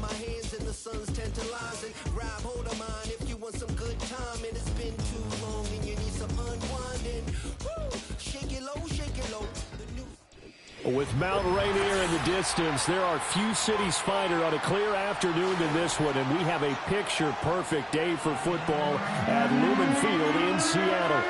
my hands and the sun's tantalizing. Grab hold of mine if you want some good time. And it's been too long and you need some unwinding. Woo! Shake it low, shake it low. With Mount Rainier in the distance, there are few cities finer on a clear afternoon than this one, and we have a picture-perfect day for football at Lumen Field in Seattle.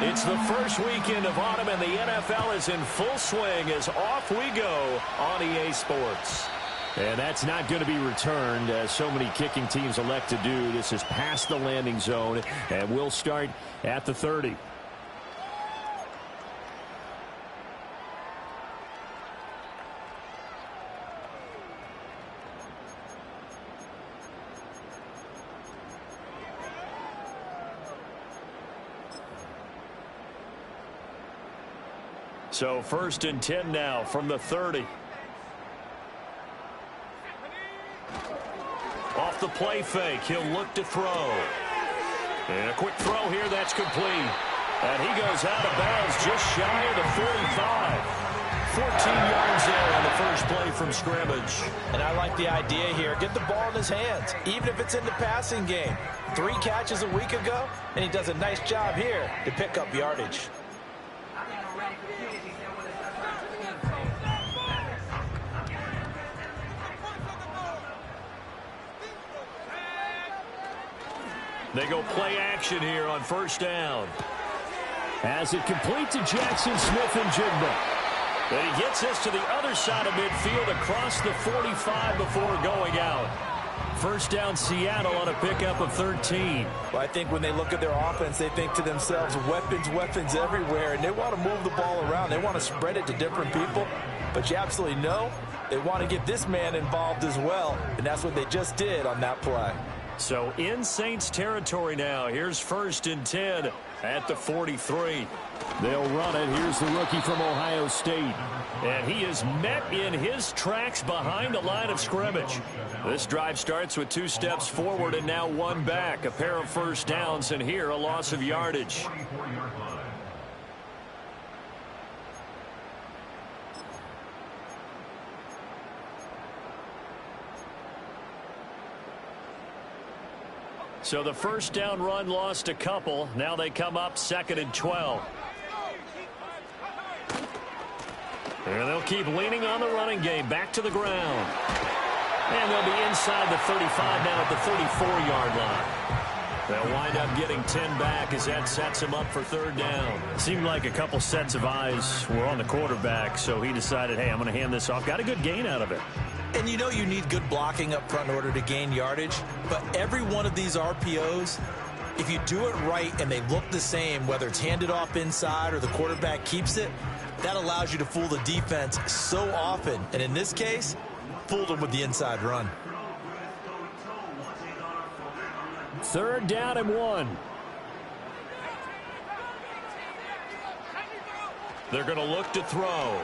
It's the first weekend of autumn, and the NFL is in full swing as off we go on EA Sports. And that's not going to be returned, as so many kicking teams elect to do. This is past the landing zone, and we'll start at the 30. So 1st and 10 now from the 30. Off the play fake, he'll look to throw. And a quick throw here, that's complete. And he goes out of bounds just shy of the 45. 14 yards there on the first play from scrimmage. And I like the idea here. Get the ball in his hands, even if it's in the passing game. 3 catches a week ago, and he does a nice job here to pick up yardage. They go play action here on 1st down. As it complete to Jackson Smith-Njigba. And he gets us to the other side of midfield across the 45 before going out. 1st down Seattle on a pickup of 13. Well, I think when they look at their offense, they think to themselves, weapons everywhere, and they want to move the ball around. They want to spread it to different people. But you absolutely know they want to get this man involved as well, and that's what they just did on that play. So in Saints territory now. Here's 1st and 10 at the 43. They'll run it. Here's the rookie from Ohio State. And he is met in his tracks behind the line of scrimmage. This drive starts with 2 steps forward and now 1 back. A pair of 1st downs, and here a loss of yardage. So the 1st down run lost a couple. Now they come up 2nd and 12. And they'll keep leaning on the running game. Back to the ground. And they'll be inside the 35 now at the 34-yard line. They'll wind up getting 10 back as that sets him up for 3rd down. Seemed like a couple sets of eyes were on the quarterback, so he decided, hey, I'm going to hand this off. Got a good gain out of it. And you know you need good blocking up front in order to gain yardage. But every one of these RPOs, if you do it right and they look the same, whether it's handed off inside or the quarterback keeps it, that allows you to fool the defense so often. And in this case, fooled them with the inside run. 3rd down and 1. They're going to look to throw.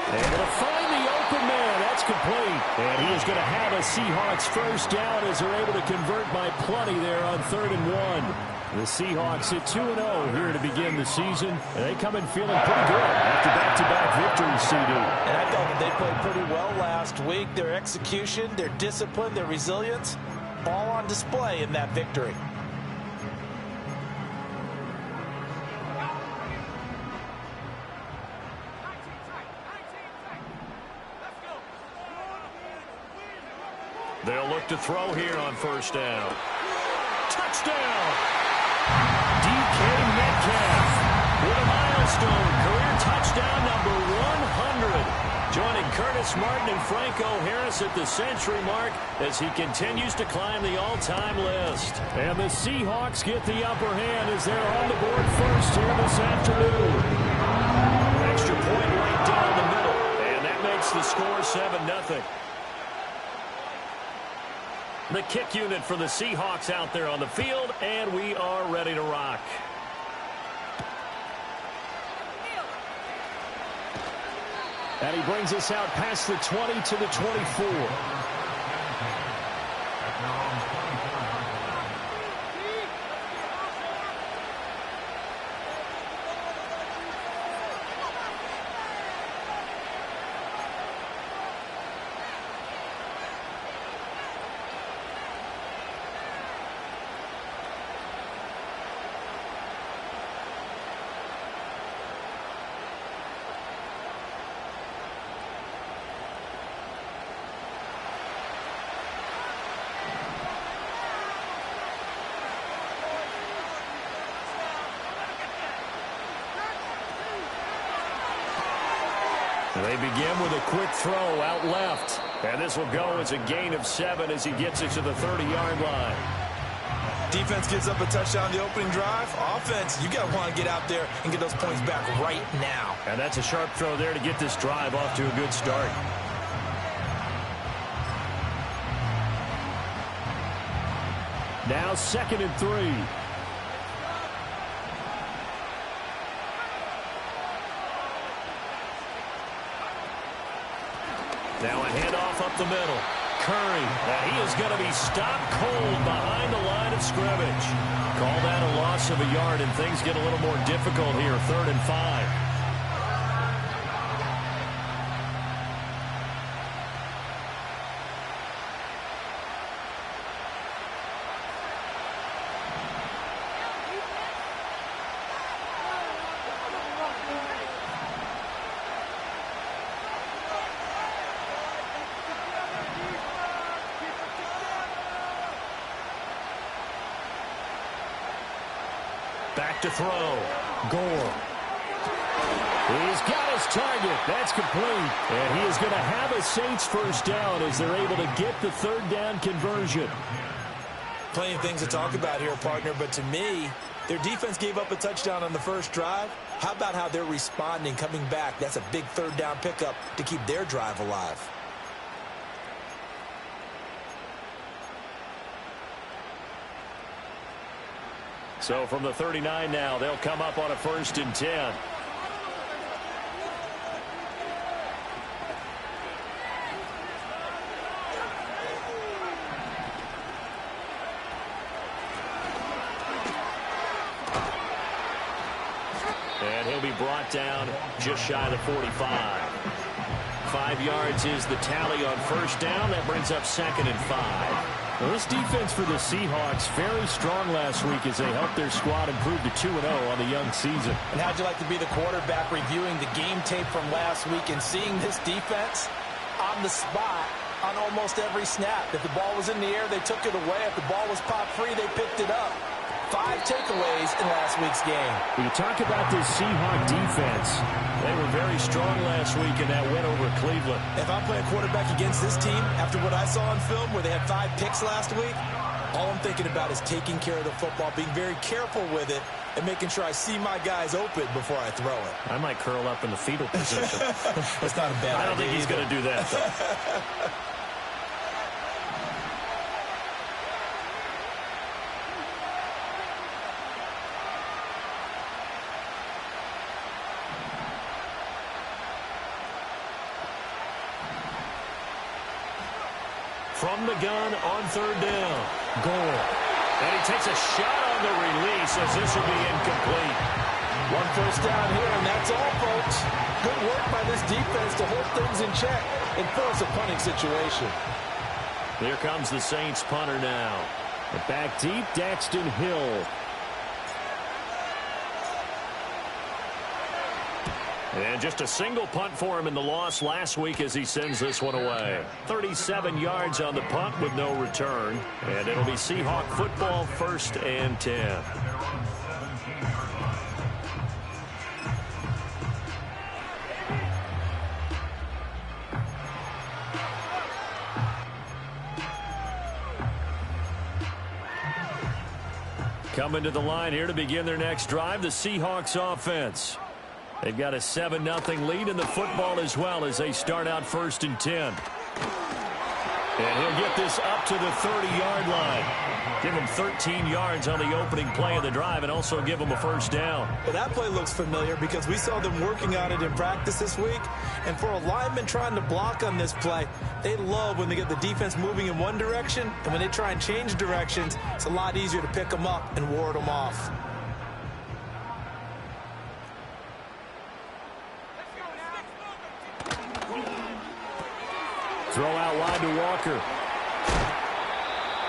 Able to find the open man. That's complete. And he is going to have a Seahawks 1st down as they're able to convert by plenty there on 3rd and 1. The Seahawks at 2-0 here to begin the season. And they come in feeling pretty good after back-to-back victories, CD. And I thought that they played pretty well last week. Their execution, their discipline, their resilience, all on display in that victory. They'll look to throw here on 1st down. Touchdown! DK Metcalf with a milestone career touchdown number 100. Joining Curtis Martin and Franco Harris at the century mark as he continues to climb the all-time list. And the Seahawks get the upper hand as they're on the board first here this afternoon. Extra point right down the middle. And that makes the score 7-0. The kick unit for the Seahawks out there on the field, and we are ready to rock. And he brings us out past the 20 to the 24. They begin with a quick throw out left. And this will go as a gain of 7 as he gets it to the 30-yard line. Defense gives up a touchdown the opening drive. Offense, you got to want to get out there and get those points back right now. And that's a sharp throw there to get this drive off to a good start. Now 2nd and 3. Now a handoff up the middle. Curry. Now he is going to be stopped cold behind the line of scrimmage. Call that a loss of a yard, and things get a little more difficult here. 3rd and 5. Back to throw. Gore. He's got his target. That's complete. And he is going to have a Saints first down as they're able to get the 3rd down conversion. Plenty of things to talk about here, partner, but to me, their defense gave up a touchdown on the first drive. How about how they're responding, coming back? That's a big 3rd down pickup to keep their drive alive. So from the 39 now, they'll come up on a 1st and 10. And he'll be brought down just shy of the 45. 5 yards is the tally on 1st down. That brings up 2nd and 5. Well, this defense for the Seahawks very strong last week as they helped their squad improve to 2-0 on the young season. And how'd you like to be the quarterback reviewing the game tape from last week and seeing this defense on the spot on almost every snap? If the ball was in the air, they took it away. If the ball was popped free, they picked it up. 5 takeaways in last week's game. When you talk about this Seahawk defense, they were very strong last week in that win over Cleveland. If I'm playing quarterback against this team, after what I saw on film where they had 5 picks last week, all I'm thinking about is taking care of the football, being very careful with it, and making sure I see my guys open before I throw it. I might curl up in the fetal position. That's not a bad idea. I don't think he's going to do that, though. From the gun on 3rd down. Gore. And he takes a shot on the release as this will be incomplete. 1 first down here, and that's all, folks. Good work by this defense to hold things in check and force a punting situation. Here comes the Saints punter now. Back deep, Daxton Hill. And just a single punt for him in the loss last week as he sends this one away. 37 yards on the punt with no return. And it'll be Seahawk football, 1st and 10. Coming to the line here to begin their next drive, the Seahawks offense. They've got a 7-0 lead in the football as well as they start out 1st and 10. And he'll get this up to the 30-yard line. Give him 13 yards on the opening play of the drive and also give him a 1st down. Well, that play looks familiar because we saw them working on it in practice this week. And for a lineman trying to block on this play, they love when they get the defense moving in one direction. And when they try and change directions, it's a lot easier to pick them up and ward them off. Throw out wide to Walker.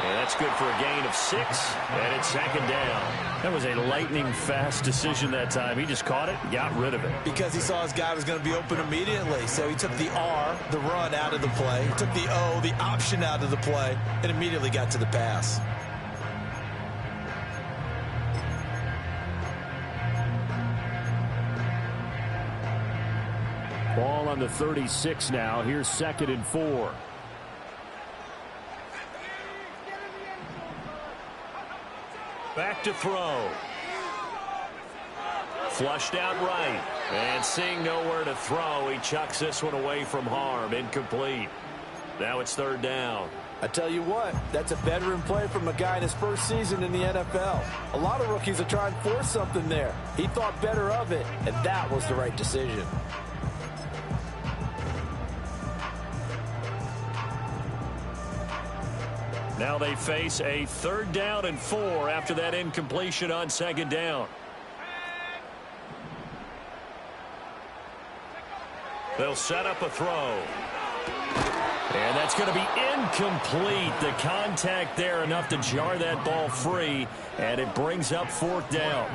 And that's good for a gain of 6, and it's 2nd down. That was a lightning-fast decision that time. He just caught it, got rid of it. Because he saw his guy was going to be open immediately. So he took the R, the run, out of the play. He took the O, the option, out of the play, and immediately got to the pass. Ball on the 36 now. Here's 2nd and 4. Back to throw. Flushed out right. And seeing nowhere to throw, he chucks this one away from harm. Incomplete. Now it's 3rd down. I tell you what, that's a veteran play from a guy in his first season in the NFL. A lot of rookies are trying to force something there. He thought better of it, and that was the right decision. Now they face a 3rd down and 4 after that incompletion on 2nd down. They'll set up a throw. And that's going to be incomplete. The contact there enough to jar that ball free, and it brings up 4th down.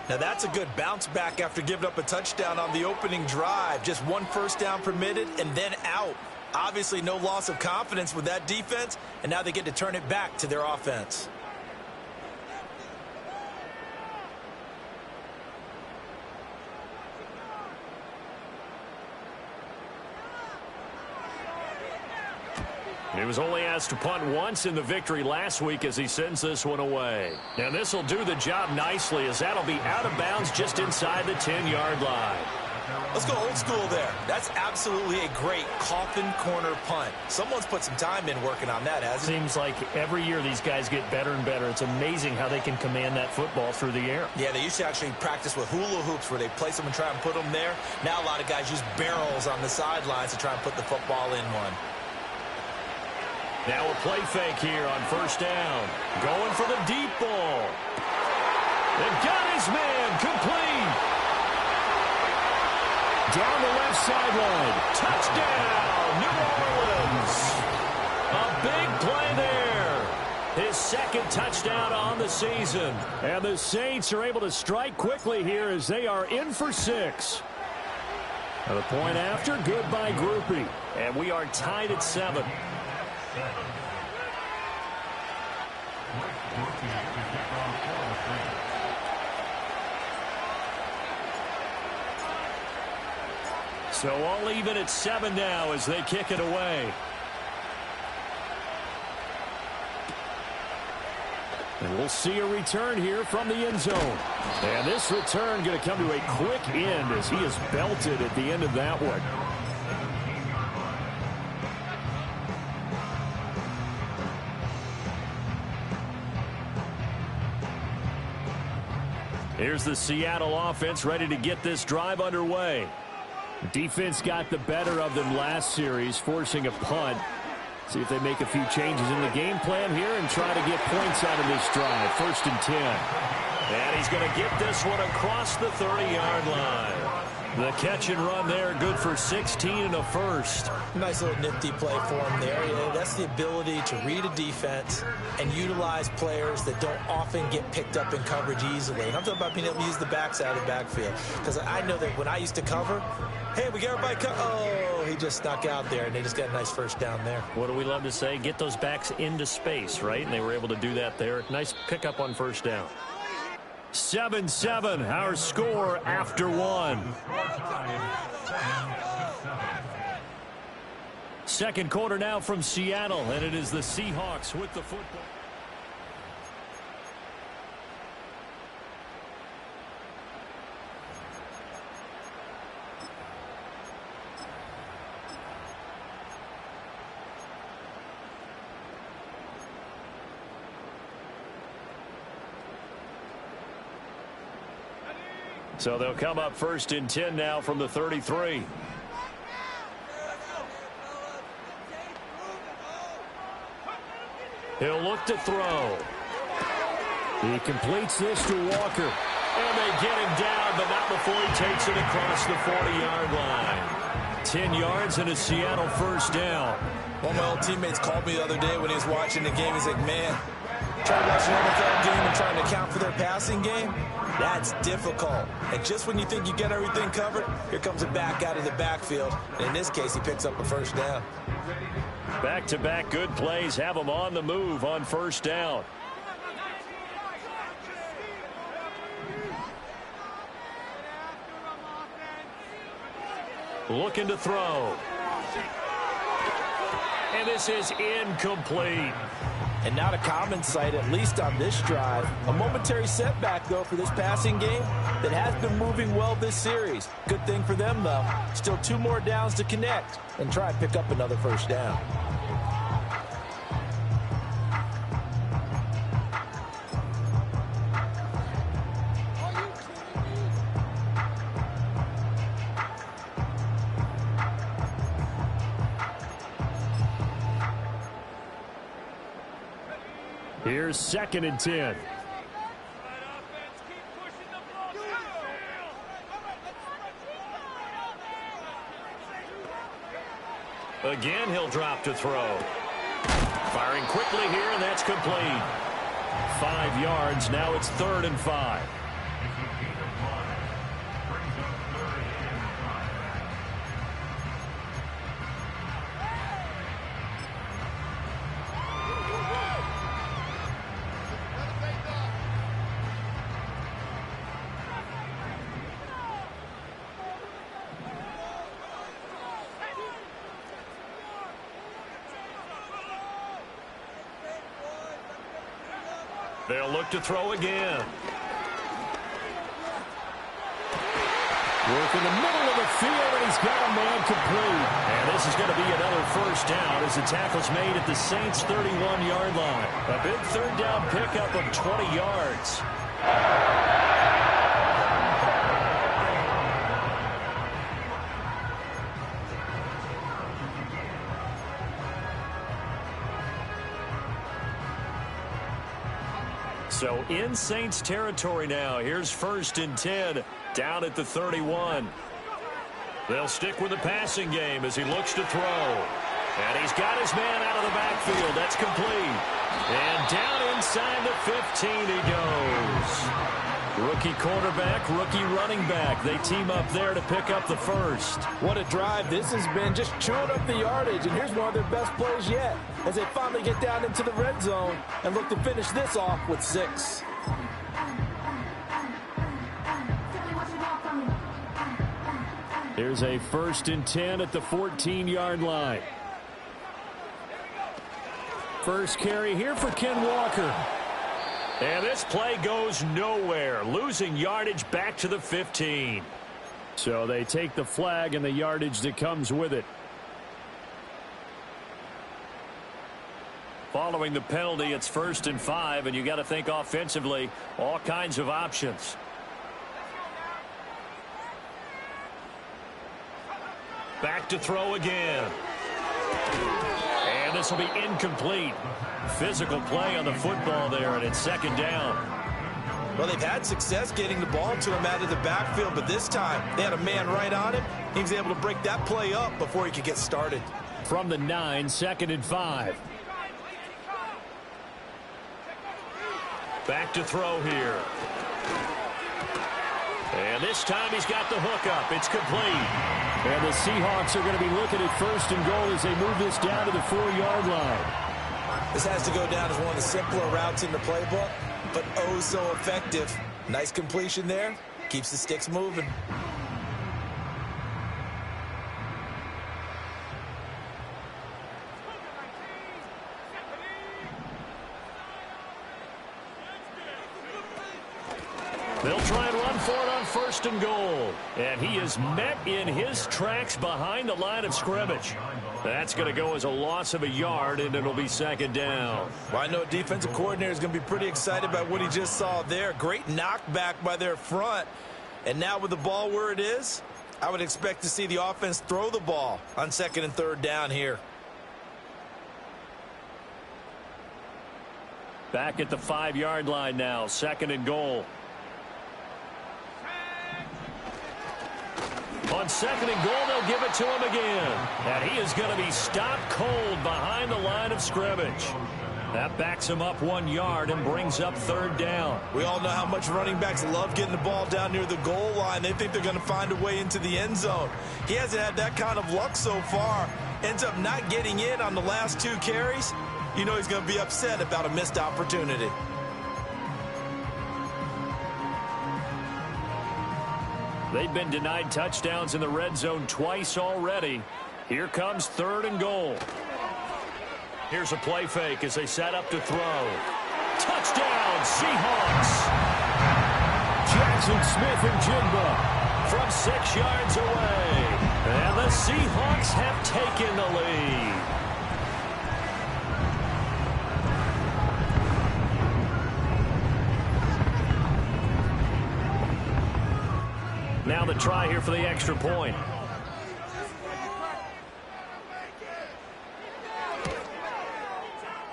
Now that's a good bounce back after giving up a touchdown on the opening drive. Just 1 first down permitted and then out. Obviously no loss of confidence with that defense, and now they get to turn it back to their offense. He was only asked to punt once in the victory last week as he sends this one away. Now this will do the job nicely as that'll be out of bounds just inside the 10-yard line. Let's go old school there. That's absolutely a great coffin corner punt. Someone's put some time in working on that, hasn't it? Seems like every year these guys get better and better. It's amazing how they can command that football through the air. Yeah, they used to actually practice with hula hoops where they place them and try and put them there. Now a lot of guys use barrels on the sidelines to try and put the football in one. Now a play fake here on 1st down. Going for the deep ball. And got his man complete. Down the left sideline. Touchdown, New Orleans. A big play there. His 2nd touchdown on the season. And the Saints are able to strike quickly here as they are in for 6. And the point after, good by Groupie. And we are tied at 7. So all even at 7 now as they kick it away. And we'll see a return here from the end zone. And this return going to come to a quick end as he is belted at the end of that one. Here's the Seattle offense ready to get this drive underway. Defense got the better of them last series, forcing a punt. See if they make a few changes in the game plan here and try to get points out of this drive. 1st and 10. And he's going to get this one across the 30-yard line. The catch and run there, good for 16 and a first. Nice little nifty play for him there. Yeah, that's the ability to read a defense and utilize players that don't often get picked up in coverage easily. And I'm talking about being able to use the backside of the backfield. Because I know that when I used to cover, hey, we got everybody oh, he just snuck out there, and they just got a nice first down there. What do we love to say? Get those backs into space, right? And they were able to do that there. Nice pickup on 1st down. 7-7, our score after 1. 2nd quarter now from Seattle, and it is the Seahawks with the football. So they'll come up 1st and 10 now from the 33. He'll look to throw. He completes this to Walker. And they get him down, but not before he takes it across the 40-yard line. 10 yards and a Seattle 1st down. One of my old teammates called me the other day when he was watching the game. He's like, man, trying to watch an NFL game and trying to account for their passing game, that's difficult. And just when you think you get everything covered, here comes a back out of the backfield. And in this case, he picks up a 1st down. Back-to-back good plays have him on the move on 1st down. looking to throw. And this is incomplete. And not a common sight, at least on this drive. A momentary setback, though, for this passing game that has been moving well this series. Good thing for them, though. Still 2 more downs to connect and try and pick up another first down. Here's 2nd and 10. Again, he'll drop to throw. Firing quickly here, and that's complete. 5 yards. Now it's 3rd and 5. They'll look to throw again. Work in the middle of the field, and he's got a man complete. And this is going to be another first down as the tackle's made at the Saints' 31-yard line. A big 3rd down pickup of 20 yards. So in Saints territory now. Here's 1st and 10 down at the 31. They'll stick with the passing game as he looks to throw. And he's got his man out of the backfield. That's complete. And down inside the 15 he goes. Rookie quarterback, rookie running back. They team up there to pick up the first. What a drive this has been, just chewing up the yardage. And here's one of their best plays yet as they finally get down into the red zone and look to finish this off with 6. Here's a 1st and 10 at the 14-yard line. First carry here for Ken Walker. And this play goes nowhere, losing yardage back to the 15. So they take the flag and the yardage that comes with it. Following the penalty, it's 1st and 5, and you got to think offensively, all kinds of options. Back to throw again. And this will be incomplete. Physical play on the football there, and it's 2nd down. Well, they've had success getting the ball to him out of the backfield, but this time they had a man right on him. He was able to break that play up before he could get started. From the 9, 2nd and 5. Back to throw here. And this time he's got the hook up. It's complete. And the Seahawks are going to be looking at 1st and goal as they move this down to the 4-yard line. This has to go down as one of the simpler routes in the playbook, but oh so effective. Nice completion there. Keeps the sticks moving. They'll try and run for it on 1st and goal. And he is met in his tracks behind the line of scrimmage. That's going to go as a loss of a yard, and it'll be 2nd down. Well, I know defensive coordinator is going to be pretty excited about what he just saw there. Great knockback by their front. And now with the ball where it is, I would expect to see the offense throw the ball on 2nd and 3rd down here. Back at the 5-yard line now, 2nd and goal. On 2nd and goal, they'll give it to him again. And he is going to be stopped cold behind the line of scrimmage. That backs him up 1 yard and brings up 3rd down. We all know how much running backs love getting the ball down near the goal line. They think they're going to find a way into the end zone. He hasn't had that kind of luck so far. Ends up not getting in on the last 2 carries. You know he's going to be upset about a missed opportunity. They've been denied touchdowns in the red zone twice already. Here comes 3rd and goal. Here's a play fake as they set up to throw. Touchdown, Seahawks! Jackson Smith and Jigba From 6 yards away. And the Seahawks have taken the lead. Now the try here for the extra point.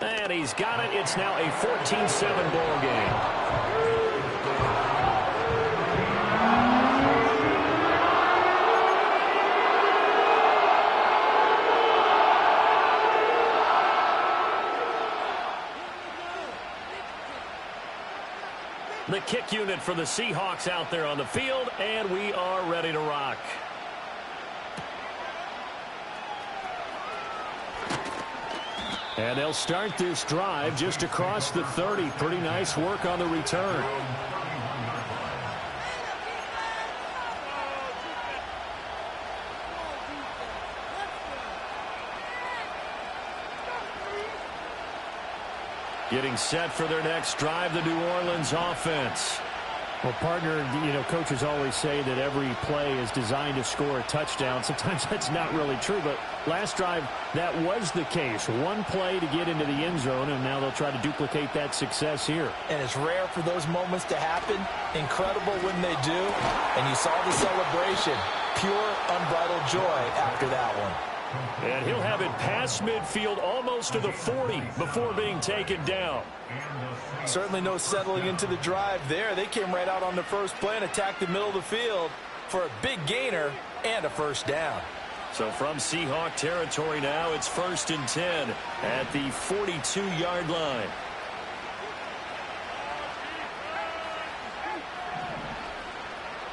And he's got it. It's now a 14-7 ball game. The kick unit for the Seahawks out there on the field, and we are ready to rock. And they'll start this drive just across the 30. Pretty nice work on the return. Getting set for their next drive, the New Orleans offense. Well, partner, coaches always say that every play is designed to score a touchdown. Sometimes that's not really true, but last drive, that was the case. One play to get into the end zone, and now they'll try to duplicate that success here. And it's rare for those moments to happen. Incredible when they do. And you saw the celebration. Pure, unbridled joy after that one. And he'll have it past midfield almost to the 40 before being taken down. Certainly no settling into the drive there. They came right out on the first play and attacked the middle of the field for a big gainer and a first down. So from Seahawk territory now, it's 1st and 10 at the 42-yard line.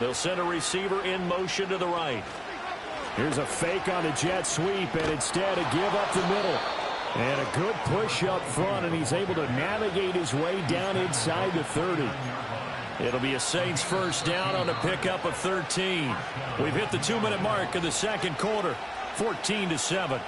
They'll send a receiver in motion to the right. Here's a fake on the jet sweep, and instead a give up the middle. And a good push up front, and he's able to navigate his way down inside the 30. It'll be a Saints first down on a pickup of 13. We've hit the 2-minute mark of the second quarter, 14-7.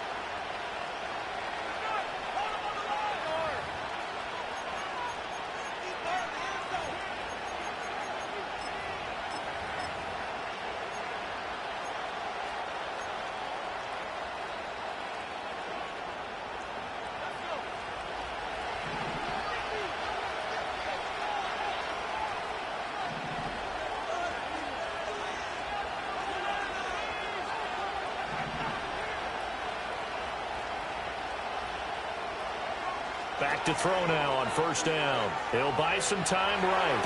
Back to throw now on first down. He'll buy some time right.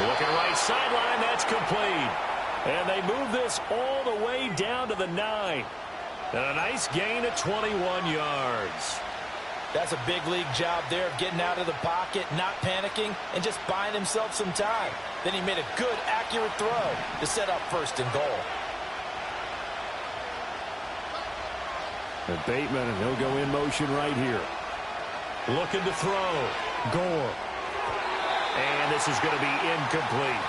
Looking right sideline, that's complete. And they move this all the way down to the 9. And a nice gain of 21 yards. That's a big league job there of getting out of the pocket, not panicking, and just buying himself some time. Then he made a good, accurate throw to set up 1st and goal. And Bateman, and he'll go in motion right here. Looking to throw. Gore. And this is going to be incomplete.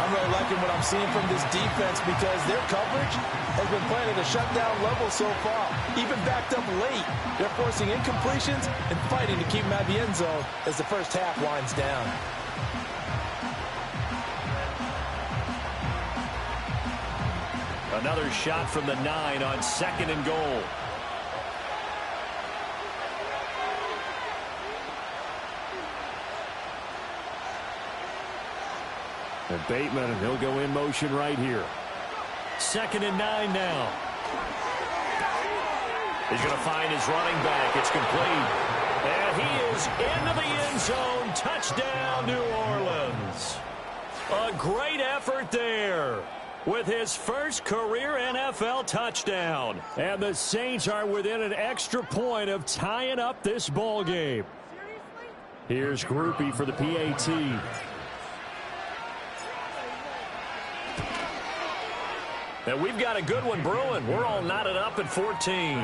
I'm really liking what I'm seeing from this defense because their coverage has been playing at a shutdown level so far. Even backed up late, they're forcing incompletions and fighting to keep them out of the end zone as the first half winds down. Another shot from the 9 on 2nd and goal. And Bateman, and he'll go in motion right here. 2nd and 9 now. He's going to find his running back. It's complete. And he is into the end zone. Touchdown, New Orleans. A great effort there with his first career NFL touchdown. And the Saints are within an extra point of tying up this ball game. Here's Groupie for the PAT. And we've got a good one brewing. We're all knotted up at 14.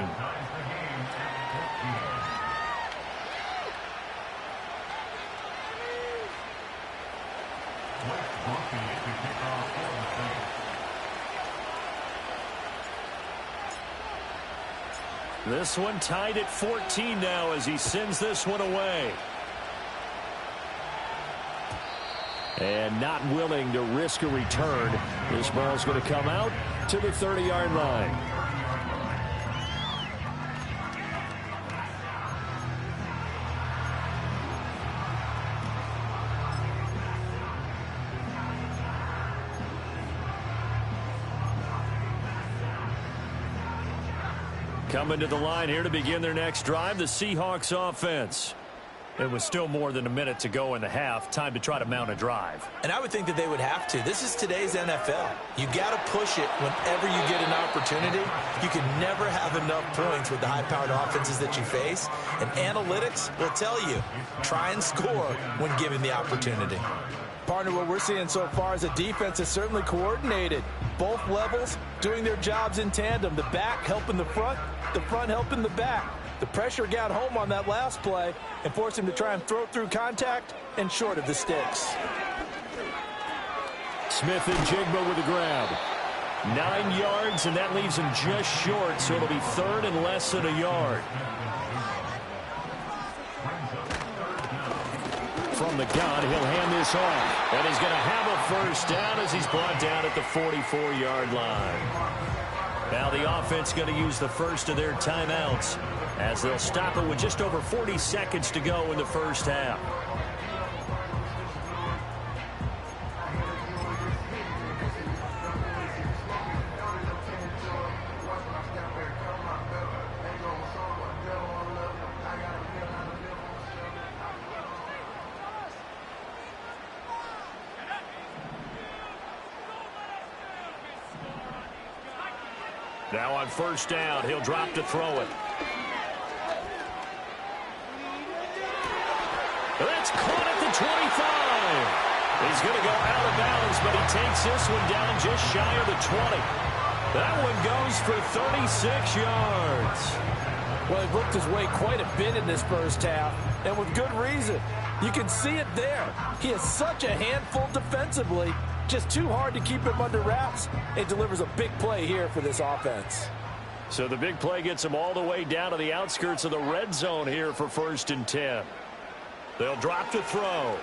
This one tied at 14 now as he sends this one away. And not willing to risk a return. This ball's going to come out to the 30-yard line. Coming to the line here to begin their next drive, the Seahawks offense. It was still more than a minute to go in the half. Time to try to mount a drive. And I would think that they would have to. This is today's NFL. You got to push it whenever you get an opportunity. You can never have enough points with the high-powered offenses that you face. And analytics will tell you, try and score when given the opportunity. Partner, what we're seeing so far is a defense is certainly coordinated. Both levels doing their jobs in tandem. The back helping the front helping the back. The pressure got home on that last play and forced him to try and throw through contact and short of the sticks. Smith and Jigba with the grab. 9 yards, and that leaves him just short, so it'll be third and less than a yard. From the gun, he'll hand this off. And he's going to have a first down as he's brought down at the 44-yard line. Now the offense going to use the first of their timeouts as they'll stop it with just over 40 seconds to go in the first half. Now on first down, he'll drop to throw it. That's caught at the 25. He's going to go out of bounds, but he takes this one down just shy of the 20. That one goes for 36 yards. Well, he worked his way quite a bit in this first half, and with good reason. You can see it there. He is such a handful defensively. Just too hard to keep him under wraps. It delivers a big play here for this offense. So the big play gets him all the way down to the outskirts of the red zone here for 1st and 10. They'll drop to throw.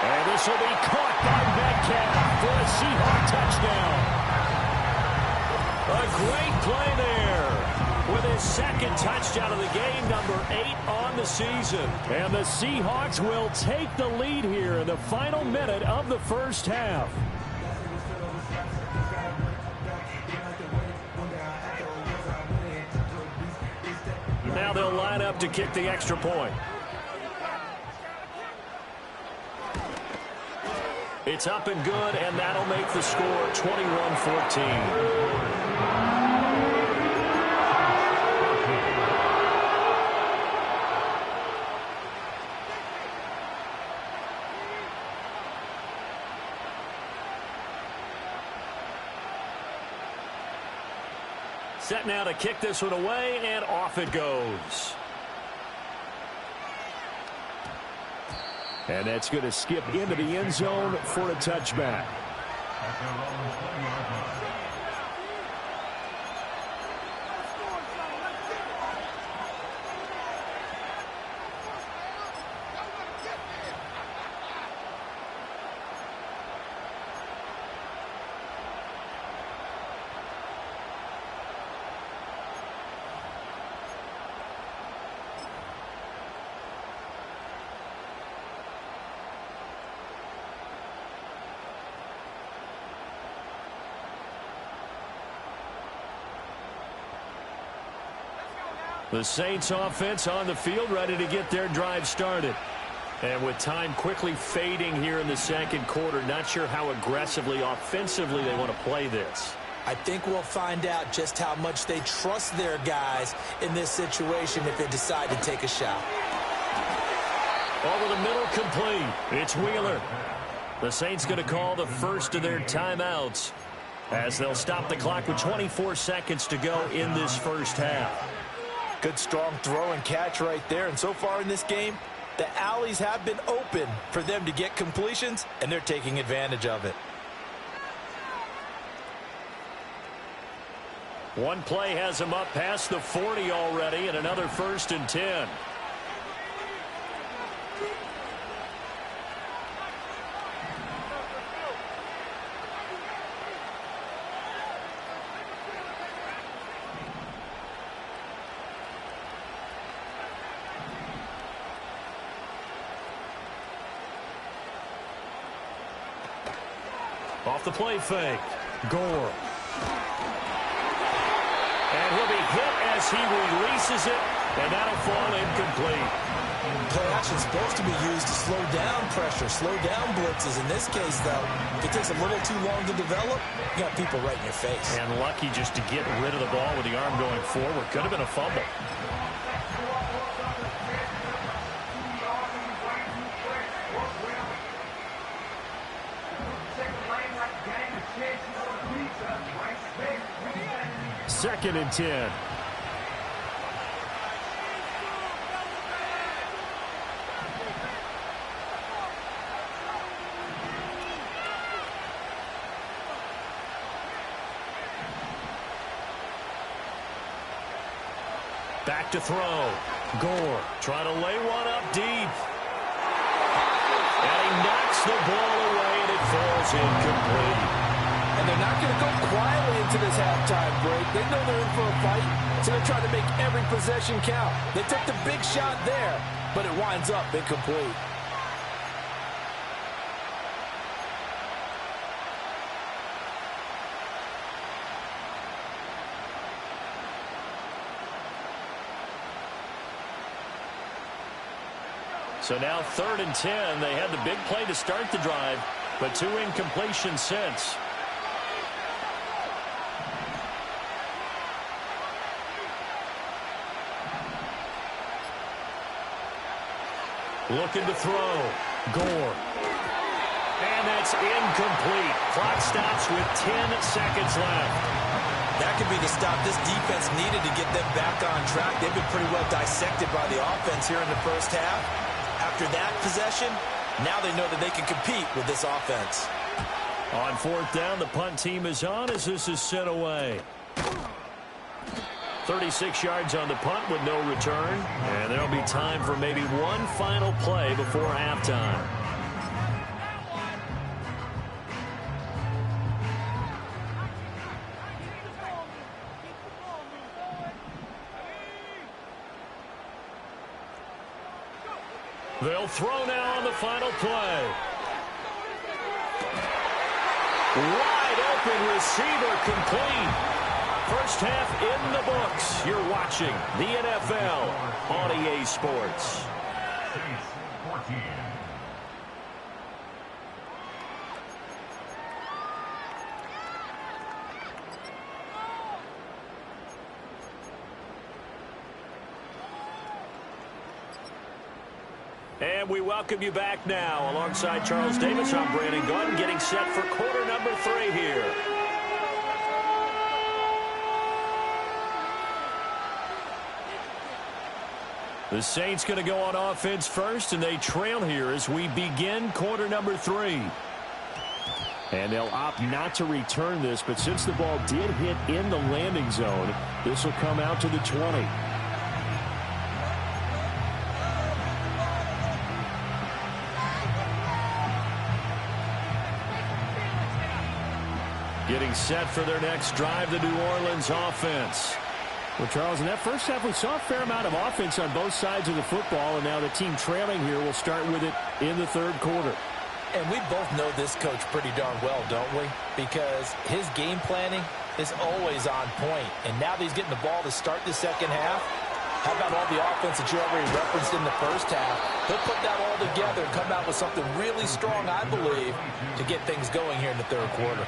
And this will be caught by Metcalf for a Seahawk touchdown. A great play there with his second touchdown of the game, number 8 on the season. And the Seahawks will take the lead here in the final minute of the first half. Now they'll line up to kick the extra point. It's up and good, and that'll make the score 21-14. Set now to kick this one away, and off it goes. And that's going to skip into the end zone for a touchback. The Saints offense on the field, ready to get their drive started. And with time quickly fading here in the second quarter, not sure how aggressively, offensively they want to play this. I think we'll find out just how much they trust their guys in this situation if they decide to take a shot. Over the middle, complete. It's Wheeler. The Saints going to call the first of their timeouts as they'll stop the clock with 24 seconds to go in this first half. Good strong throw and catch right there. And so far in this game, the alleys have been open for them to get completions, and they're taking advantage of it. One play has him up past the 40 already, and another 1st and 10. Off the play fake. Gore. And he'll be hit as he releases it, and that'll fall incomplete. Play action's supposed to be used to slow down pressure, slow down blitzes. In this case, though, if it takes a little too long to develop, you got people right in your face. And lucky just to get rid of the ball with the arm going forward. Could have been a fumble. Second and 10. Back to throw. Gore trying to lay one up deep. And he knocks the ball away, and it falls incomplete. And they're not going to go quietly into this halftime break. They know they're in for a fight, so they're trying to make every possession count. They took the big shot there, but it winds up incomplete. So now 3rd and 10. They had the big play to start the drive, but 2 incompletions since. Looking to throw. Gore. And that's incomplete. Clock stops with 10 seconds left. That could be the stop this defense needed to get them back on track. They've been pretty well dissected by the offense here in the first half. After that possession, now they know that they can compete with this offense. On 4th down, the punt team is on as this is sent away. 36 yards on the punt with no return. And there'll be time for maybe one final play before halftime. They'll throw now on the final play. Wide open receiver complete. First half in the books. You're watching the NFL on EA Sports. And we welcome you back now. Alongside Charles Davis, I'm Brandon Gordon, getting set for quarter number 3 here. The Saints going to go on offense first, and they trail here as we begin quarter number 3. And they'll opt not to return this, but since the ball did hit in the landing zone, this will come out to the 20. Getting set for their next drive, the New Orleans offense. Well, Charles, in that first half, we saw a fair amount of offense on both sides of the football, and now the team trailing here will start with it in the third quarter. And we both know this coach pretty darn well, don't we? Because his game planning is always on point. And now that he's getting the ball to start the second half, how about all the offense that you already referenced in the first half? He'll put that all together and come out with something really strong, I believe, to get things going here in the third quarter.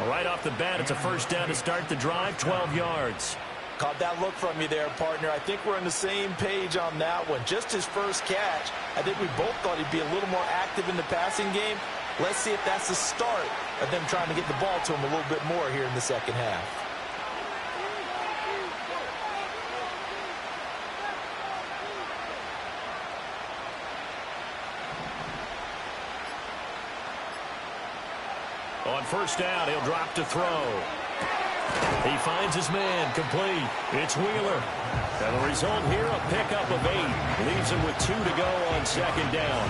Well, right off the bat, it's a first down to start the drive, 12 yards. Caught that look from you there, partner. I think we're on the same page on that one. Just his first catch, I think we both thought he'd be a little more active in the passing game. Let's see if that's the start of them trying to get the ball to him a little bit more here in the second half. On first down, he'll drop to throw. He finds his man, complete. It's Wheeler. And the result here, a pickup of 8. Leaves him with 2 to go on second down.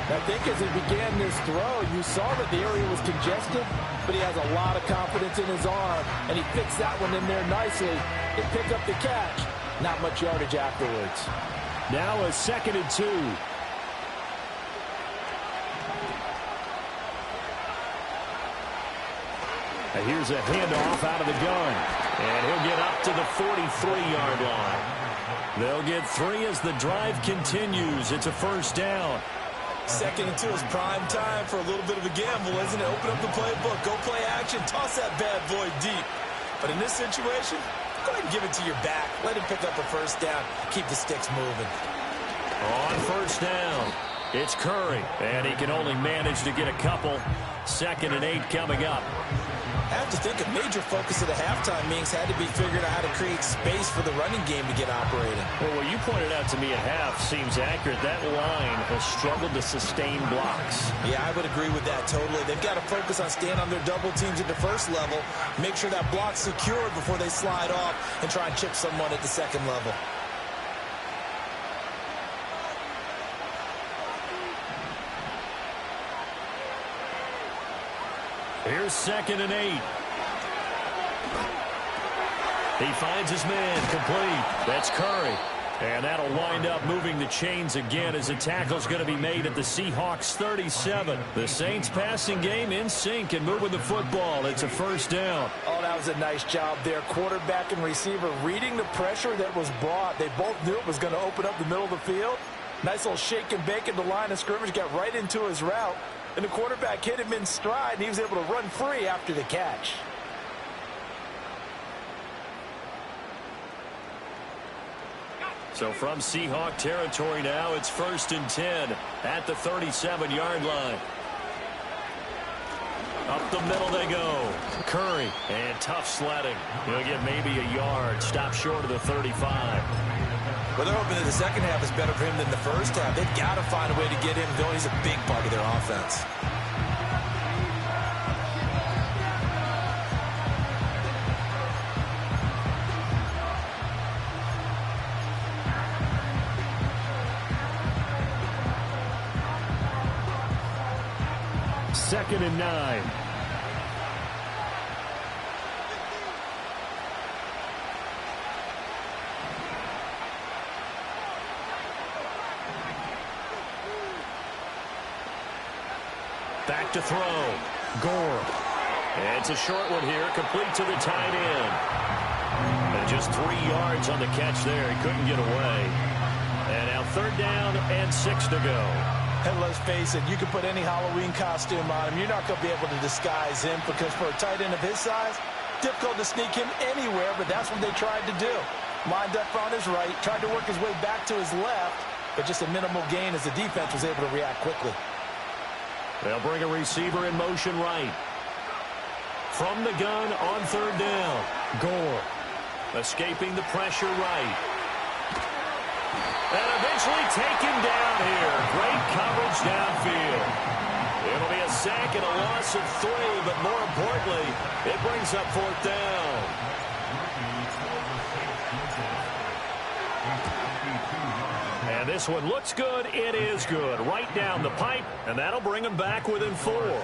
I think as he began this throw, you saw that the area was congested, but he has a lot of confidence in his arm, and he fixed that one in there nicely. He picked up the catch. Not much yardage afterwards. Now a 2nd and 2. And here's a handoff out of the gun. And he'll get up to the 43-yard line. They'll get 3 as the drive continues. It's a first down. 2nd and 2 is prime time for a little bit of a gamble, isn't it? Open up the playbook, go play action, toss that bad boy deep. But in this situation, go ahead and give it to your back. Let him pick up a first down. Keep the sticks moving. On first down, it's Curry. And he can only manage to get a couple. 2nd and 8 coming up. I have to think a major focus of the halftime meetings had to be figuring out how to create space for the running game to get operating. Well, what you pointed out to me at half seems accurate. That line has struggled to sustain blocks. Yeah, I would agree with that totally. They've got to focus on staying on their double teams at the first level, make sure that block's secured before they slide off and try and chip someone at the second level. Here's 2nd and 8. He finds his man, complete. That's Curry. And that'll wind up moving the chains again as a tackle's going to be made at the Seahawks 37. The Saints passing game in sync and moving the football. It's a first down. Oh, that was a nice job there. Quarterback and receiver reading the pressure that was brought. They both knew it was going to open up the middle of the field. Nice little shake and bake at the line of scrimmage. Got right into his route. And the quarterback hit him in stride, and he was able to run free after the catch. So from Seahawk territory now, it's 1st and 10 at the 37-yard line. Up the middle they go. Curry, and tough sledding. He'll get maybe a yard. Stop short of the 35. Well, they're hoping that the second half is better for him than the first half. They've got to find a way to get him going. He's a big part of their offense. Second and 9. Back to throw. Gore. And it's a short one here, complete to the tight end. And just 3 yards on the catch there. He couldn't get away. And now 3rd down and 6 to go. And let's face it, you can put any Halloween costume on him. You're not going to be able to disguise him because for a tight end of his size, difficult to sneak him anywhere, but that's what they tried to do. Lined up on his right, tried to work his way back to his left, but just a minimal gain as the defense was able to react quickly. They'll bring a receiver in motion right. From the gun on 3rd down. Gore escaping the pressure right. And eventually taken down here. Great coverage downfield. It'll be a sack and a loss of 3, but more importantly, it brings up 4th down. And this one looks good. It is good. Right down the pipe, and that'll bring them back within 4.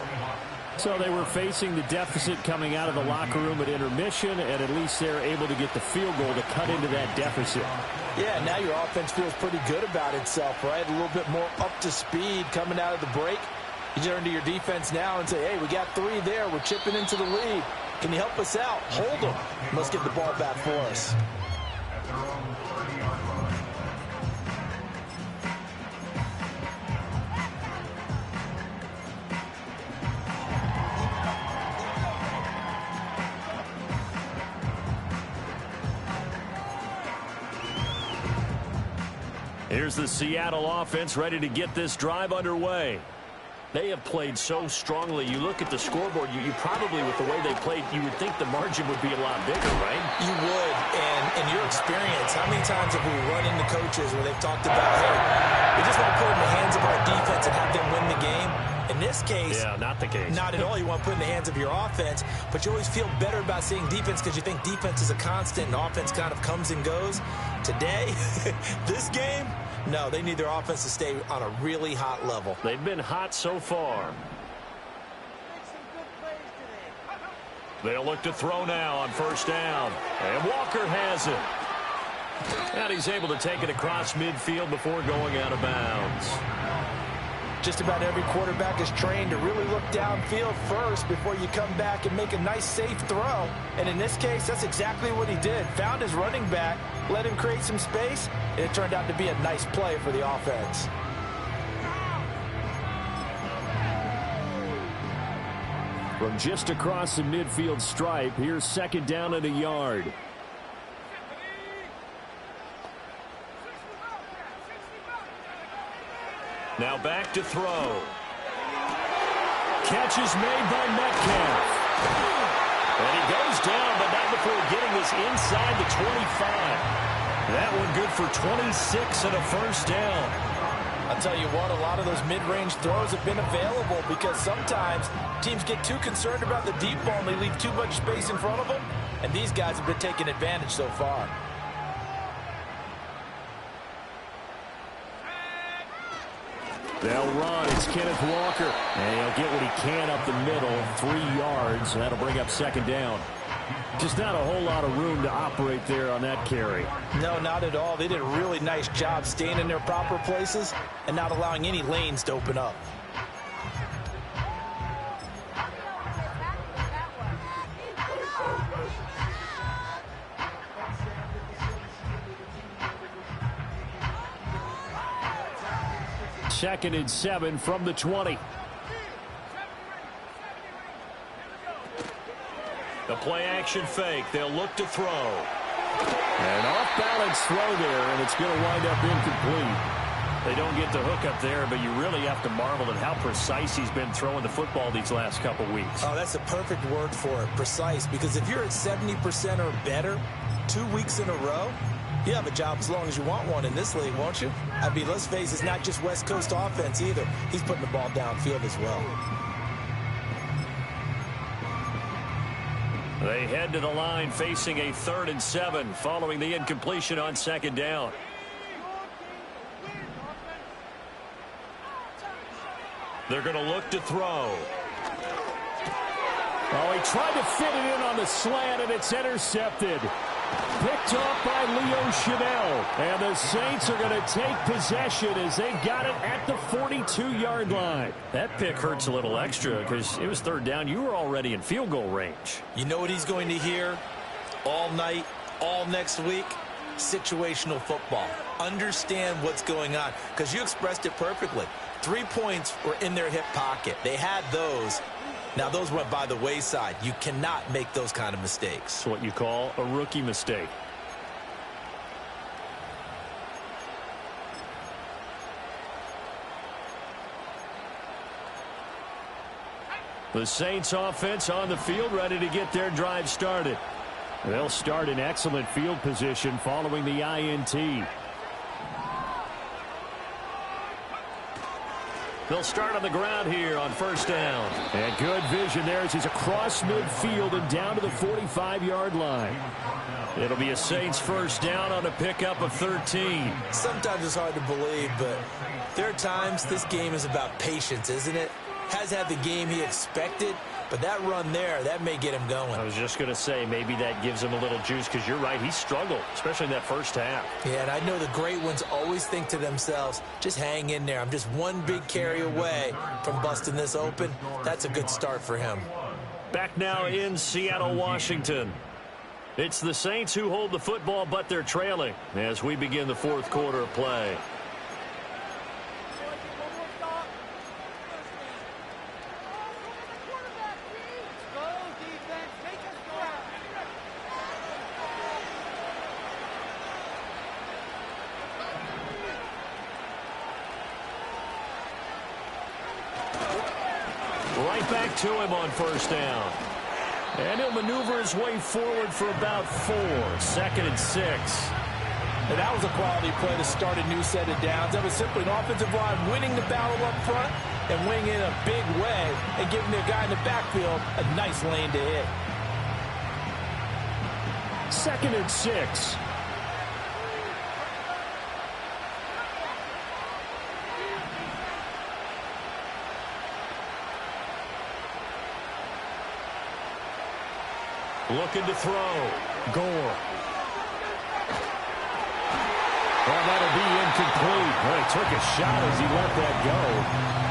So they were facing the deficit coming out of the locker room at intermission, and at least they're able to get the field goal to cut into that deficit. Yeah, now your offense feels pretty good about itself, right? A little bit more up to speed coming out of the break. You turn to your defense now and say, hey, we got 3 there. We're chipping into the lead. Can you help us out? Hold them. Let's get the ball back for us. Here's the Seattle offense ready to get this drive underway. They have played so strongly. You look at the scoreboard, you probably, with the way they played, you would think the margin would be a lot bigger, right? You would, and in your experience, how many times have we run into coaches where they've talked about, hey, we just want to put it in the hands of our defense and have them win the game? In this case, yeah, not the case. Not at all. You want to put in the hands of your offense, but you always feel better about seeing defense because you think defense is a constant and offense kind of comes and goes. Today, this game, no, they need their offense to stay on a really hot level. They've been hot so far. They'll look to throw now on first down. And Walker has it. And he's able to take it across midfield before going out of bounds. Just about every quarterback is trained to really look downfield first before you come back and make a nice, safe throw. And in this case, that's exactly what he did. Found his running back, let him create some space, and it turned out to be a nice play for the offense. From just across the midfield stripe, here's second down and a yard. Now back to throw. Catch is made by Metcalf. And he goes down, but not before getting this inside the 25. That one good for 26 and a first down. I'll tell you what, a lot of those mid-range throws have been available because sometimes teams get too concerned about the deep ball and they leave too much space in front of them. And these guys have been taking advantage so far. They'll run. It's Kenneth Walker. And he'll get what he can up the middle. 3 yards. And that'll bring up second down. Just not a whole lot of room to operate there on that carry. No, not at all. They did a really nice job staying in their proper places and not allowing any lanes to open up. Second and 7 from the 20. The play action fake. They'll look to throw. An off-balance throw there, and it's going to wind up incomplete. They don't get the hook up there, but you really have to marvel at how precise he's been throwing the football these last couple weeks. Oh, that's a perfect word for it, precise, because if you're at 70% or better 2 weeks in a row, you have a job as long as you want one in this league, won't you? I mean, let's face it, it's not just West Coast offense either. He's putting the ball downfield as well. They head to the line facing a 3rd and 7 following the incompletion on second down. They're going to look to throw. Oh, he tried to fit it in on the slant, and it's intercepted. Picked off by Leo Chanel. And the Saints are going to take possession as they got it at the 42-yard line. That pick hurts a little extra because it was 3rd down. You were already in field goal range. You know what he's going to hear all night, all next week? Situational football. Understand what's going on because you expressed it perfectly. 3 points were in their hip pocket. They had those. Now, those went by the wayside. You cannot make those kind of mistakes. It's what you call a rookie mistake. The Saints offense on the field, ready to get their drive started. They'll start in excellent field position following the INT. They'll start on the ground here on first down. And good vision there as he's across midfield and down to the 45-yard line. It'll be a Saints first down on a pickup of 13. Sometimes it's hard to believe, but there are times this game is about patience, isn't it? Has had the game he expected, but that run there, that may get him going. I was just going to say maybe that gives him a little juice because you're right, he struggled, especially in that first half. Yeah, and I know the great ones always think to themselves, just hang in there. I'm just one big carry away from busting this open. That's a good start for him. Back now in Seattle, Washington. It's the Saints who hold the football, but they're trailing as we begin the 4th quarter of play. Right back to him on first down. And he'll maneuver his way forward for about 4. 2nd and 6. And that was a quality play to start a new set of downs. That was simply an offensive line winning the battle up front and winning in a big way and giving their guy in the backfield a nice lane to hit. 2nd and 6. Looking to throw. Gore. Well, that'll be incomplete. Well, he took a shot as he let that go.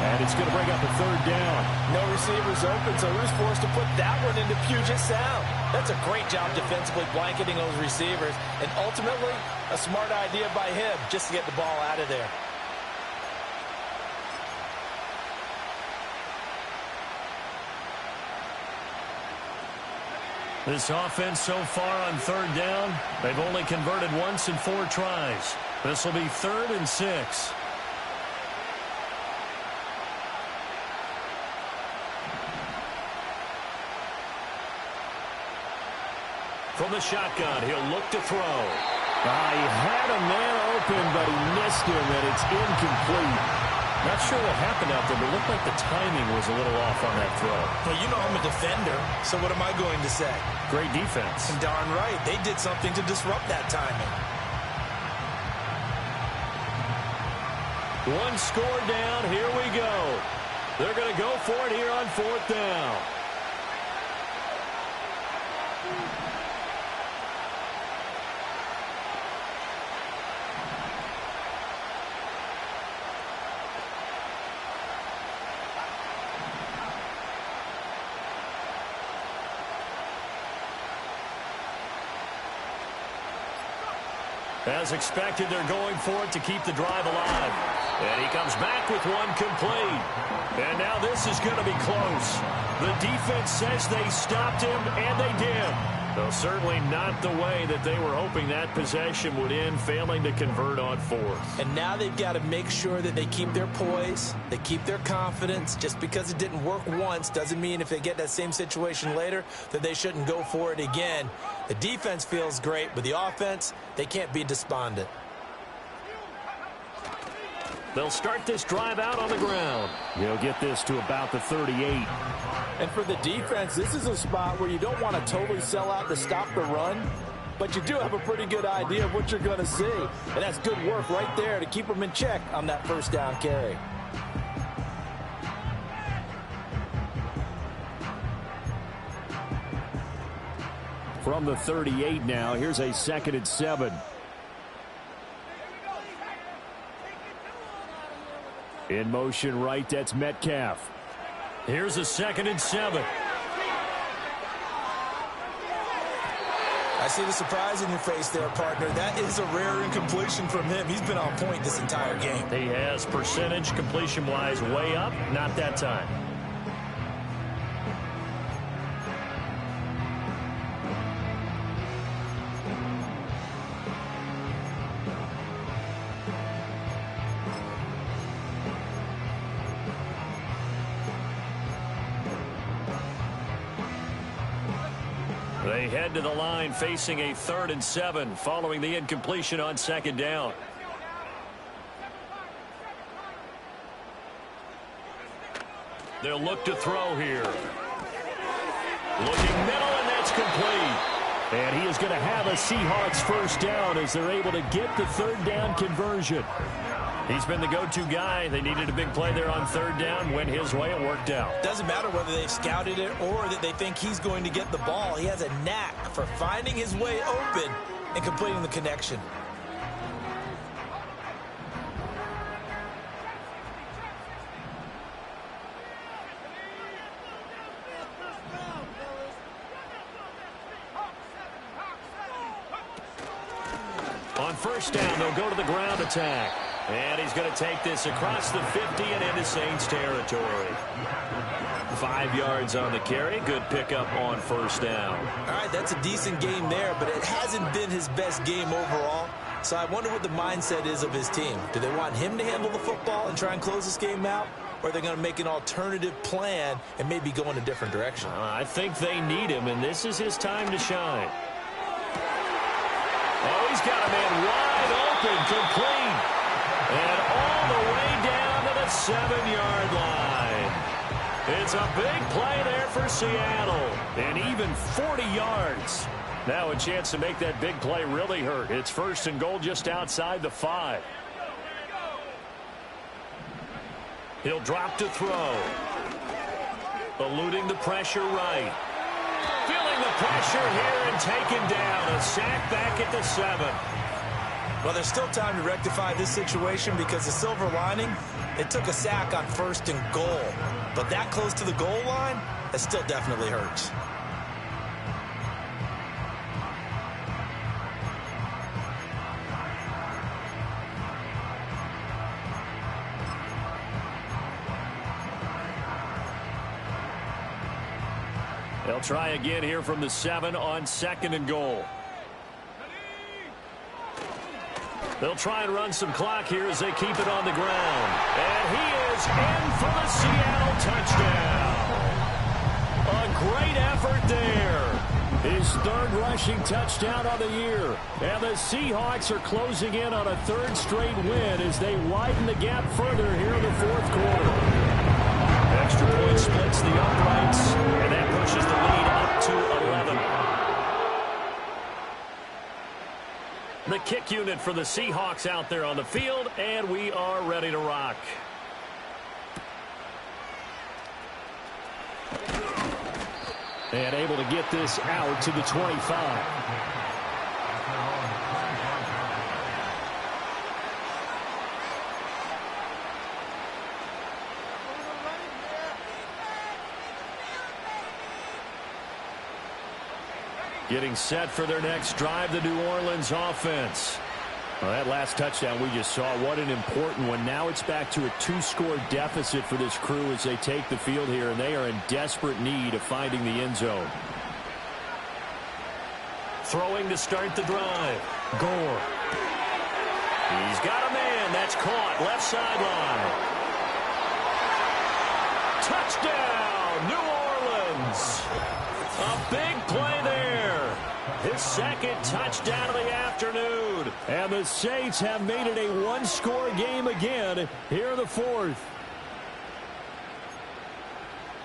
And it's going to bring up a 3rd down. No receivers open, so he was forced to put that one into Puget Sound. That's a great job defensively blanketing those receivers. And ultimately, a smart idea by him just to get the ball out of there. This offense so far on 3rd down, they've only converted once in 4 tries. This will be 3rd and 6. From the shotgun, he'll look to throw. He had a man open, but he missed him, and it's incomplete. Not sure what happened out there, but it looked like the timing was a little off on that throw. Well, you know I'm a defender, so what am I going to say? Great defense. And darn right, they did something to disrupt that timing. 1 score down, here we go. They're going to go for it here on 4th down. As expected, they're going for it to keep the drive alive. And he comes back with one complete. And now this is going to be close. The defense says they stopped him, and they did. Though certainly not the way that they were hoping that possession would end, failing to convert on 4th. And now they've got to make sure that they keep their poise, they keep their confidence. Just because it didn't work once doesn't mean if they get that same situation later that they shouldn't go for it again. The defense feels great, but the offense, they can't be despondent. They'll start this drive out on the ground. He'll get this to about the 38. And for the defense, this is a spot where you don't want to totally sell out to stop the run, but you do have a pretty good idea of what you're going to see. And that's good work right there to keep them in check on that 1st down carry. From the 38 now, here's a 2nd and 7. In motion right, that's Metcalf. Here's a 2nd and 7. I see the surprise in your face there, partner. That is a rare incompletion from him. He's been on point this entire game. He has percentage completion-wise way up. Not that time. They head to the line facing a 3rd and 7 following the incompletion on 2nd down. They'll look to throw here. Looking middle, and that's complete. And he is going to have a Seahawks 1st down as they're able to get the 3rd down conversion. He's been the go-to guy. They needed a big play there on 3rd down. Went his way. It worked out. Doesn't matter whether they've scouted it or that they think he's going to get the ball. He has a knack for finding his way open and completing the connection. On 1st down, they'll go to the ground attack. And he's going to take this across the 50 and into Saints territory. 5 yards on the carry. Good pickup on 1st down. All right, that's a decent game there, but it hasn't been his best game overall. So I wonder what the mindset is of his team. Do they want him to handle the football and try and close this game out? Or are they going to make an alternative plan and maybe go in a different direction? I think they need him, and this is his time to shine. Oh, he's got a man wide open, complete. And all the way down to the 7-yard line. It's a big play there for Seattle. And even 40 yards. Now a chance to make that big play really hurt. It's 1st and goal just outside the 5. He'll drop to throw. Eluding the pressure right. Feeling the pressure here and taken down. A sack back at the 7. Well, there's still time to rectify this situation because the silver lining, it took a sack on 1st and goal. But that close to the goal line, that still definitely hurts. They'll try again here from the 7 on 2nd and goal. They'll try and run some clock here as they keep it on the ground. And he is in for the Seattle touchdown. A great effort there. His 3rd rushing touchdown of the year. And the Seahawks are closing in on a 3rd straight win as they widen the gap further here in the 4th quarter. Extra point splits the uprights, and that pushes the lead up to 11. The kick unit for the Seahawks out there on the field, and we are ready to rock. And able to get this out to the 25. Getting set for their next drive, the New Orleans offense. Well, that last touchdown we just saw, what an important one. Now it's back to a 2-score deficit for this crew as they take the field here, and they are in desperate need of finding the end zone. Throwing to start the drive. Gore. He's got a man. That's caught. Left sideline. Touchdown, New Orleans. A big play there. His 2nd touchdown of the afternoon. And the Saints have made it a 1-score game again here in the 4th.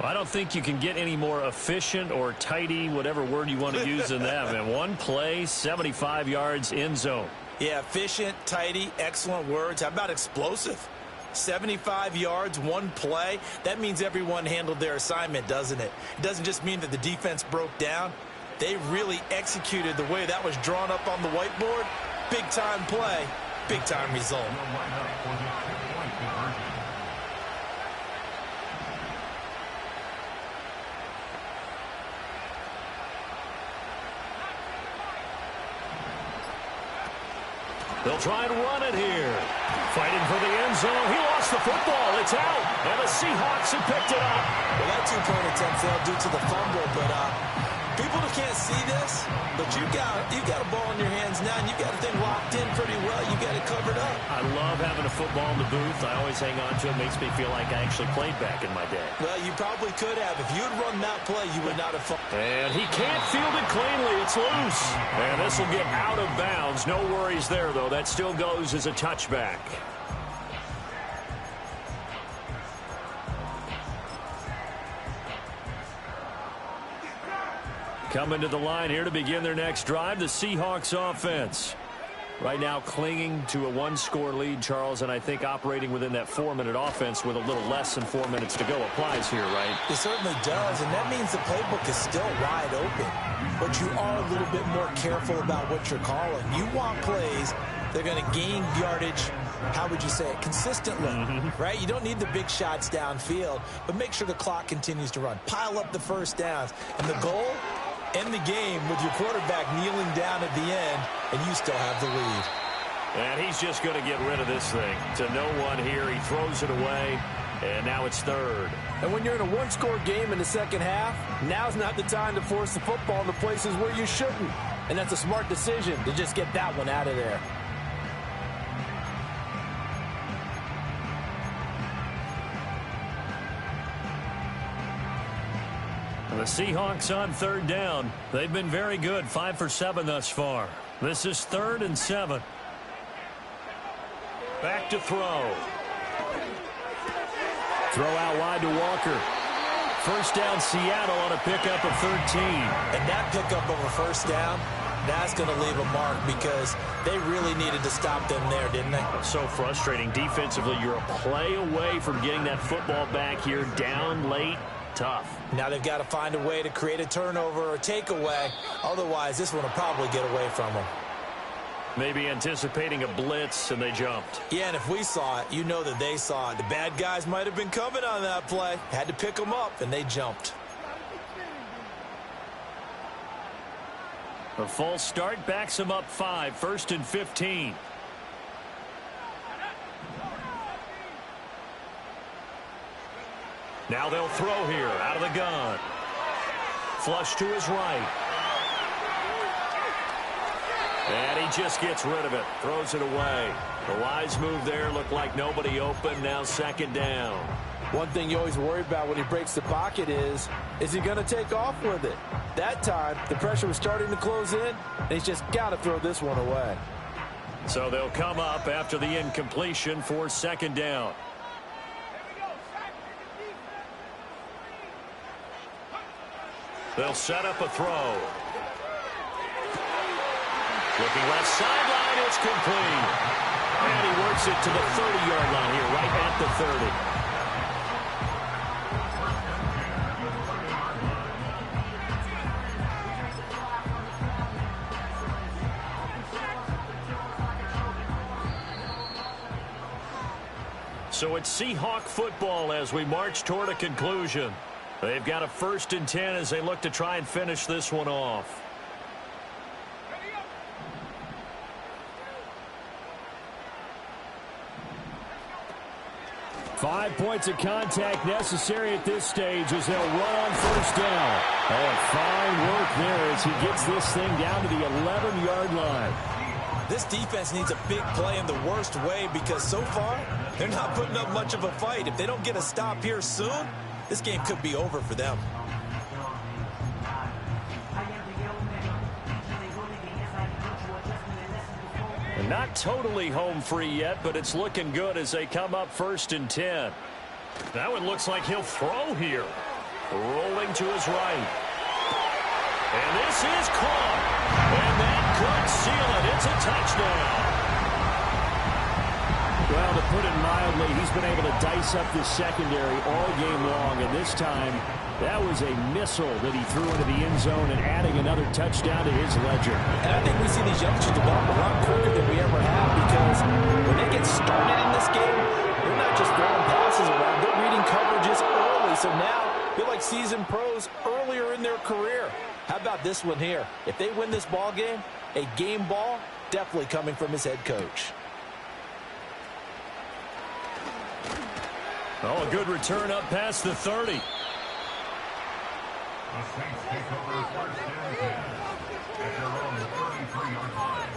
I don't think you can get any more efficient or tidy, whatever word you want to use in that. And 1 play, 75 yards, end zone. Yeah, efficient, tidy, excellent words. How about explosive? 75 yards, 1 play. That means everyone handled their assignment, doesn't it? It doesn't just mean that the defense broke down. They really executed the way that was drawn up on the whiteboard. Big-time play, big-time result. They'll try and run it here. Fighting for the end zone. He lost the football. It's out. And the Seahawks have picked it up. Well, that 2-point attempt failed due to the fumble, but people that can't see this, but you got a ball in your hands now, and you got the thing locked in pretty well. You got it covered up. I love having a football in the booth. I always hang on to it. Makes me feel like I actually played back in my day. Well, you probably could have. If you had run that play, you would not have fumbled. And he can't field it cleanly. It's loose. And this will get out of bounds. No worries there, though. That still goes as a touchback. Coming to the line here to begin their next drive, the Seahawks offense. Right now clinging to a 1-score lead, Charles, and I think operating within that 4-minute offense with a little less than 4 minutes to go applies here, right? It certainly does, and that means the playbook is still wide open. But you are a little bit more careful about what you're calling. You want plays that are going to gain yardage, how would you say it, consistently, right? You don't need the big shots downfield, but make sure the clock continues to run. Pile up the first downs, and the goal, end the game with your quarterback kneeling down at the end, and you still have the lead. And he's just going to get rid of this thing. To no one here, he throws it away, and now it's 3rd. And when you're in a 1-score game in the second half, now's not the time to force the football in the places where you shouldn't. And that's a smart decision to just get that one out of there. The Seahawks on 3rd down. They've been very good, 5 for 7 thus far. This is 3rd and 7. Back to throw. Throw out wide to Walker. First down, Seattle on a pickup of 13. And that pickup of a first down, that's going to leave a mark because they really needed to stop them there, didn't they? So frustrating. Defensively, you're a play away from getting that football back here. Down late, tough. Now they've got to find a way to create a turnover or takeaway. Otherwise, this one will probably get away from them. Maybe anticipating a blitz, and they jumped. Yeah, and if we saw it, you know that they saw it. The bad guys might have been coming on that play. Had to pick them up, and they jumped. A false start backs them up 5. 1st and 15. Now they'll throw here out of the gun. Flush to his right. And he just gets rid of it. Throws it away. The wise move there. Looked like nobody open. Now 2nd down. One thing you always worry about when he breaks the pocket is he going to take off with it? That time, the pressure was starting to close in, and he's just got to throw this one away. So they'll come up after the incompletion for 2nd down. They'll set up a throw. Looking left sideline, it's complete. And he works it to the 30-yard line here, right at the 30. So it's Seahawk football as we march toward a conclusion. They've got a 1st and 10 as they look to try and finish this one off. Five points of contact necessary at this stage as they'll run on 1st down. Oh, fine work there as he gets this thing down to the 11-yard line. This defense needs a big play in the worst way because so far, they're not putting up much of a fight. If they don't get a stop here soon, this game could be over for them. Not totally home free yet, but it's looking good as they come up 1st and 10. That one looks like he'll throw here. Rolling to his right. And this is caught. And that could seal it. It's a touchdown. Well, to put it mildly, he's been able to dice up the secondary all game long. And this time, that was a missile that he threw into the end zone and adding another touchdown to his ledger. And I think we see these youngsters develop a lot quicker than we ever have because when they get started in this game, they're not just throwing passes around. They're reading coverages early. So now they're like seasoned pros earlier in their career. How about this one here? If they win this ball game, a game ball definitely coming from his head coach. Oh, a good return up past the 30. The Saints take over 1st and 10 at their own 33-yard line.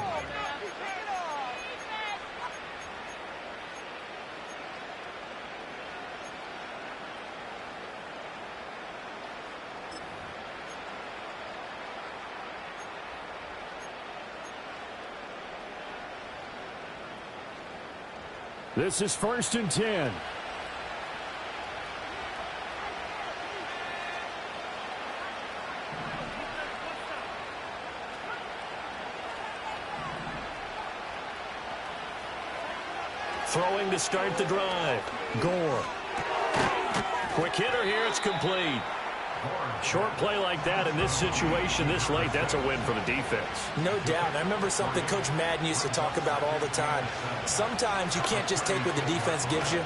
This is 1st and 10. Throwing to start the drive. Gore. Quick hitter here. It's complete. Short play like that in this situation this late, that's a win for the defense. No doubt. And I remember something Coach Madden used to talk about all the time. Sometimes you can't just take what the defense gives you.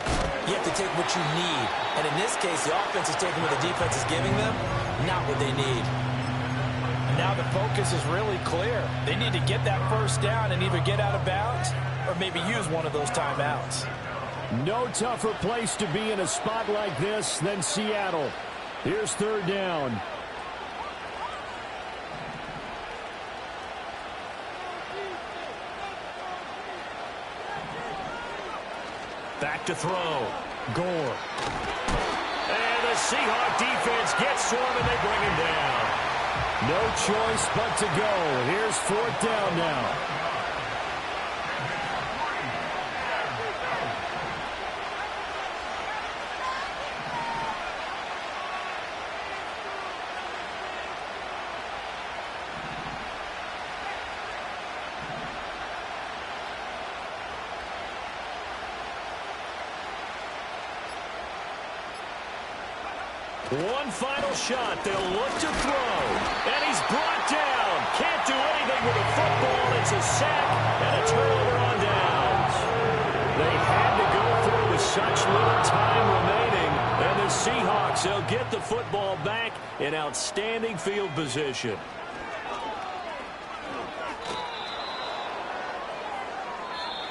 You have to take what you need. And in this case, the offense is taking what the defense is giving them, not what they need. And now the focus is really clear. They need to get that 1st down and either get out of bounds or maybe use one of those timeouts. No tougher place to be in a spot like this than Seattle. Here's 3rd down. Back to throw. Gore. And the Seahawk defense gets to him and they bring him down. No choice but to go. Here's fourth down now. One final shot. They'll look to throw. And he's brought down. Can't do anything with the football. It's a sack and a turnover on downs. They had to go through with such little time remaining. And the Seahawks, they'll get the football back in outstanding field position.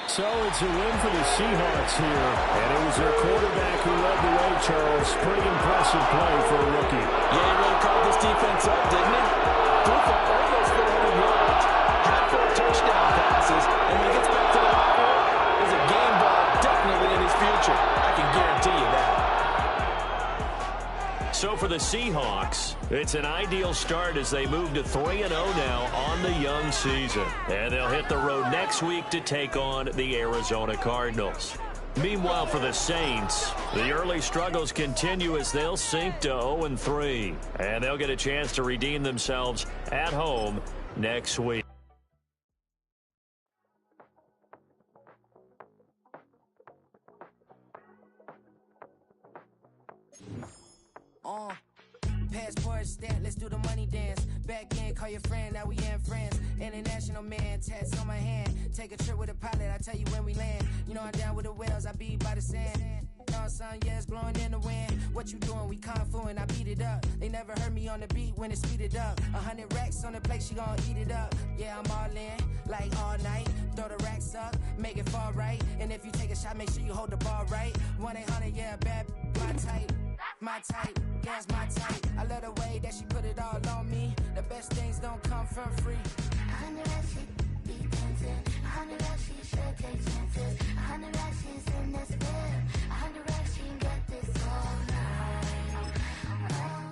So it's a win for the Seahawks here. And it was their quarterback who led the way, Charles. Pretty impressive play for a rookie. Yeah, he really called this defense up, didn't he? Threw for almost 400 yards, had 4 touchdown passes, and when he gets back to the locker room, there's a game ball definitely in his future. I can guarantee you that. So for the Seahawks, it's an ideal start as they move to 3-0 now on the young season. And they'll hit the road next week to take on the Arizona Cardinals. Meanwhile, for the Saints, the early struggles continue as they'll sink to 0-3. And they'll get a chance to redeem themselves at home next week. Passport stamp, let's do the money dance. Back in, call your friend, now we in France. International man, tats on my hand. Take a trip with a pilot, I tell you when we land. You know I'm down with the whales, I be by the sand. Sun, yeah, it's blowing in the wind. What you doing? We kung fu and I beat it up. They never heard me on the beat when it's speeded up. 100 racks on the plate, she gon' eat it up. Yeah, I'm all in, like all night. Throw the racks up, make it fall right. And if you take a shot, make sure you hold the ball right. 1-800, yeah, bad, my type. My type, yeah, it's my type. I love the way that she put it all on me. The best things don't come from free. 100 racks, she be dancing. 100 racks, she should take chances. 100 racks, she's in this bed. 100 racks, she can get this all night. All night.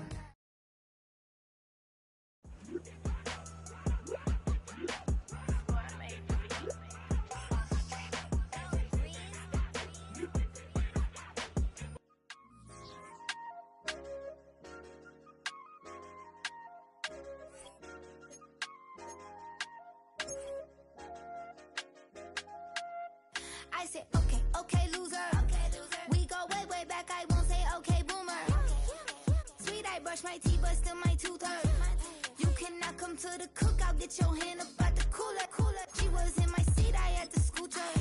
I said, okay, loser. We go way back, I won't say okay, boomer. Sweet, I brush my teeth, but still my tooth hurt. You cannot come to the cookout, get your hand up at the cooler. She was in my seat, I had to scoot her.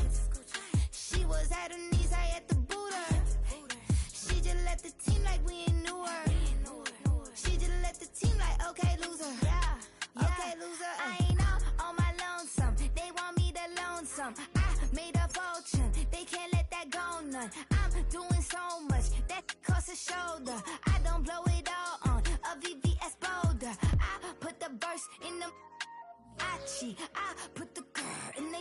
She was at her knees, I had to boot her. She just left the team like we ain't knew her. She just left the team like, okay, loser. Yeah, okay, loser. I ain't out on my lonesome. They want me to loan some. I made a fortune. They can't let that go none. I'm doing so much that costs a shoulder. I don't blow it all on a VVS boulder. I put the verse in the cheat. I put the girl in the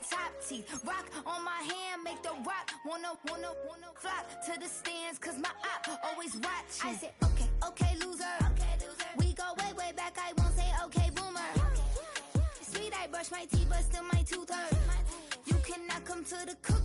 top teeth. Rock on my hand, make the rock wanna flock to the stands, cause my op always watching. I said, okay, loser. We go way back, I won't say okay, boomer. Sweet, I brush my teeth, but still my tooth hurt. You cannot come to the cookout.